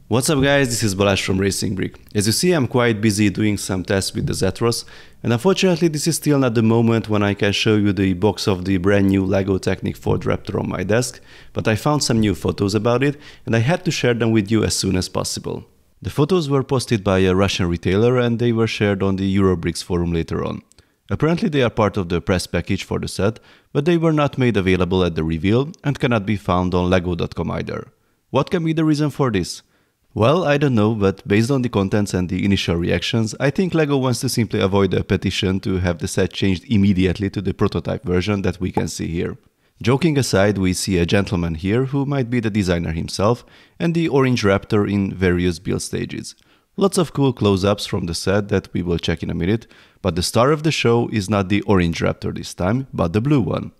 What's up guys, this is Balázs from Racing Brick. As you see, I'm quite busy doing some tests with the Zetros, and unfortunately this is still not the moment when I can show you the box of the brand new LEGO Technic Ford Raptor on my desk, but I found some new photos about it and I had to share them with you as soon as possible. The photos were posted by a Russian retailer and they were shared on the Eurobricks forum later on. Apparently they are part of the press package for the set, but they were not made available at the reveal and cannot be found on lego.com either. What can be the reason for this? Well, I don't know, but based on the contents and the initial reactions, I think LEGO wants to simply avoid a petition to have the set changed immediately to the prototype version that we can see here. Joking aside, we see a gentleman here who might be the designer himself, and the orange Raptor in various build stages. Lots of cool close-ups from the set that we will check in a minute, but the star of the show is not the orange Raptor this time, but the blue one.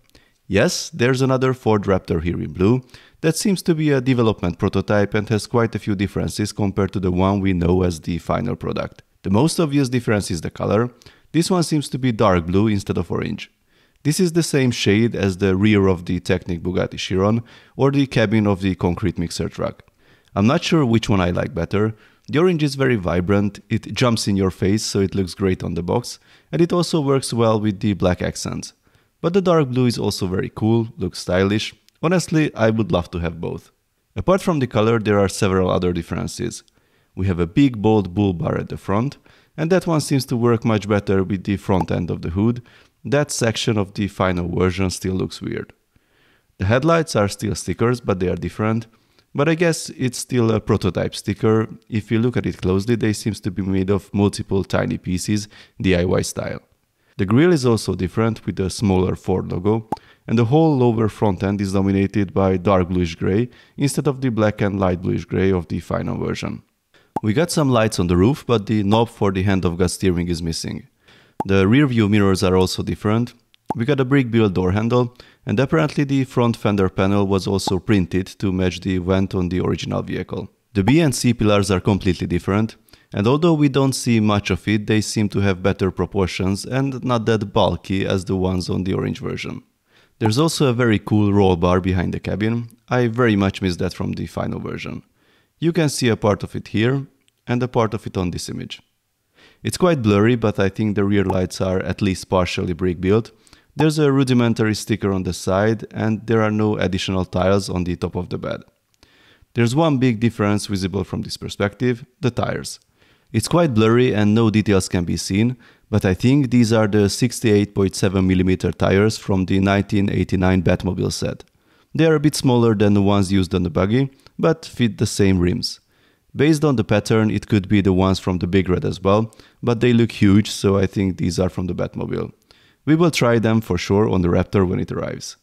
Yes, there's another Ford Raptor here in blue. That seems to be a development prototype and has quite a few differences compared to the one we know as the final product. The most obvious difference is the color. This one seems to be dark blue instead of orange. This is the same shade as the rear of the Technic Bugatti Chiron or the cabin of the concrete mixer truck. I'm not sure which one I like better. The orange is very vibrant, it jumps in your face so it looks great on the box, and it also works well with the black accents. But the dark blue is also very cool, looks stylish. Honestly, I would love to have both. Apart from the color, there are several other differences. We have a big bold bull bar at the front, and that one seems to work much better with the front end of the hood. That section of the final version still looks weird. The headlights are still stickers, but they are different. But I guess it's still a prototype sticker. If you look at it closely, they seem to be made of multiple tiny pieces, DIY style. The grille is also different with a smaller Ford logo, and the whole lower front end is dominated by dark bluish grey instead of the black and light bluish grey of the final version. We got some lights on the roof, but the knob for the hand-of-God steering is missing. The rear view mirrors are also different. We got a brick built door handle, and apparently the front fender panel was also printed to match the vent on the original vehicle. The B and C pillars are completely different, and although we don't see much of it, they seem to have better proportions and not that bulky as the ones on the orange version. There's also a very cool roll bar behind the cabin. I very much miss that from the final version. You can see a part of it here and a part of it on this image. It's quite blurry, but I think the rear lights are at least partially brick built. There's a rudimentary sticker on the side and there are no additional tiles on the top of the bed. There's one big difference visible from this perspective, the tires. It's quite blurry and no details can be seen, but I think these are the 68.7mm tires from the 1989 Batmobile set. They are a bit smaller than the ones used on the buggy, but fit the same rims. Based on the pattern, it could be the ones from the Big Red as well, but they look huge, so I think these are from the Batmobile. We will try them for sure on the Raptor when it arrives.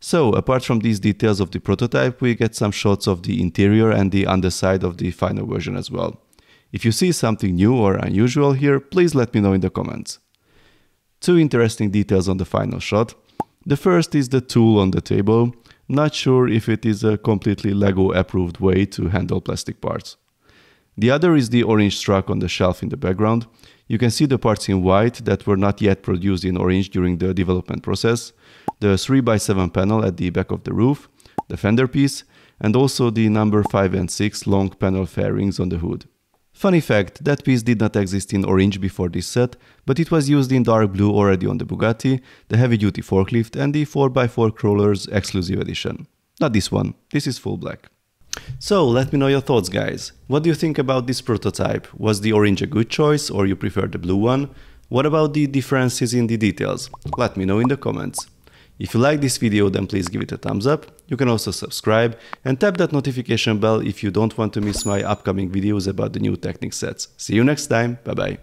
So, apart from these details of the prototype, we get some shots of the interior and the underside of the final version as well. If you see something new or unusual here, please let me know in the comments. Two interesting details on the final shot. The first is the tool on the table. Not sure if it is a completely LEGO approved way to handle plastic parts. The other is the orange truck on the shelf in the background. You can see the parts in white that were not yet produced in orange during the development process, the 3x7 panel at the back of the roof, the fender piece, and also the number 5 and 6 long panel fairings on the hood. Funny fact, that piece did not exist in orange before this set, but it was used in dark blue already on the Bugatti, the heavy-duty forklift and the 4x4 Crawlers exclusive edition. Not this one, this is full black. So, let me know your thoughts guys. What do you think about this prototype? Was the orange a good choice or you prefer the blue one? What about the differences in the details? Let me know in the comments. If you like this video, then please give it a thumbs up. You can also subscribe and tap that notification bell if you don't want to miss my upcoming videos about the new Technic sets. See you next time, bye bye.